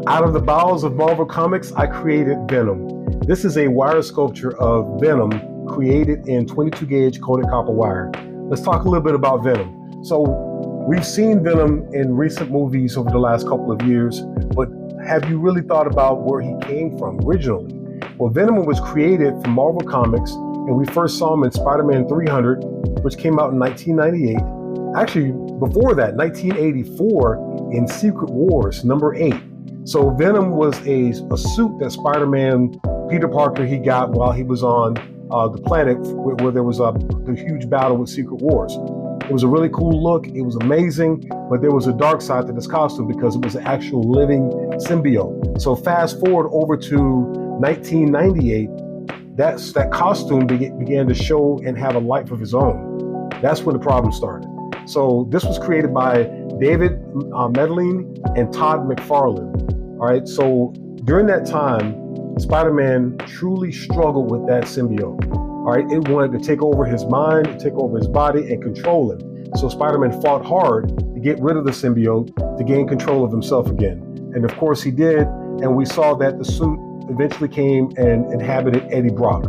Out of the bowels of Marvel Comics, I created Venom. This is a wire sculpture of Venom created in 22 gauge coated copper wire. Let's talk a little bit about Venom. So we've seen Venom in recent movies over the last couple of years, but have you really thought about where he came from originally? Well, Venom was created from Marvel Comics, and we first saw him in Spider-Man 300, which came out in 1998. Actually, before that, 1984 in Secret Wars number 8. So Venom was a suit that Spider-Man, Peter Parker, he got while he was on the planet where there was the huge battle with Secret Wars. It was a really cool look. It was amazing, but there was a dark side to this costume because it was an actual living symbiote. So fast forward over to 1998, that costume began to show and have a life of his own. That's when the problem started. So this was created by David Medellin and Todd McFarlane. All right, so during that time, Spider-Man truly struggled with that symbiote. All right, it wanted to take over his mind, take over his body, and control him. So Spider-Man fought hard to get rid of the symbiote to gain control of himself again. And of course he did, and we saw that the suit eventually came and inhabited Eddie Brock.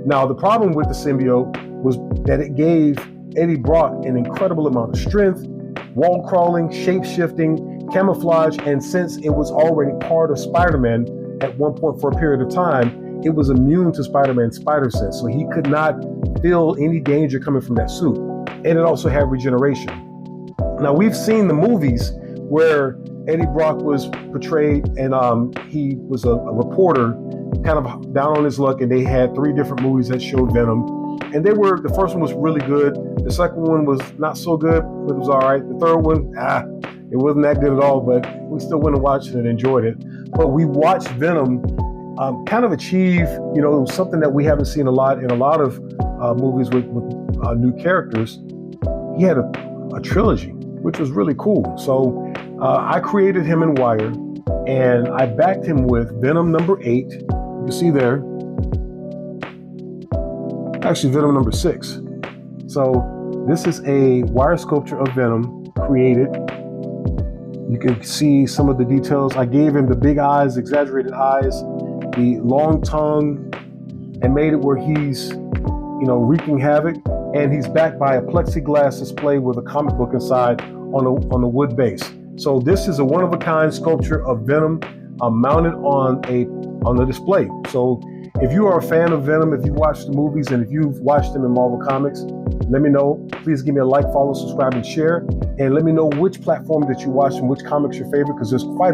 Now, the problem with the symbiote was that it gave Eddie Brock an incredible amount of strength, wall crawling, shape-shifting, camouflage, and since it was already part of Spider-Man at one point for a period of time, it was immune to Spider-Man's spider sense, so he could not feel any danger coming from that suit. And it also had regeneration. Now, we've seen the movies where Eddie Brock was portrayed, and he was a reporter, kind of down on his luck, and they had 3 different movies that showed Venom. And the first one was really good. The second one was not so good, but it was all right. The third one, it wasn't that good at all, but we still went and watched it and enjoyed it. But we watched Venom kind of achieve, something that we haven't seen a lot in a lot of movies with new characters. He had a trilogy, which was really cool. So I created him in wire, and I backed him with Venom number 8. You can see there. Actually, Venom number 6. So this is a wire sculpture of Venom created. You can see some of the details. I gave him the big eyes, exaggerated eyes, the long tongue, and made it where he's, wreaking havoc. And he's backed by a plexiglass display with a comic book inside on a wood base. So this is a one-of-a-kind sculpture of Venom mounted on the display. So if you are a fan of Venom, if you watched the movies, and if you've watched them in Marvel Comics, let me know. Please give me a like, follow, subscribe, and share. And let me know which platform that you watch and which comic's your favorite, because there's quite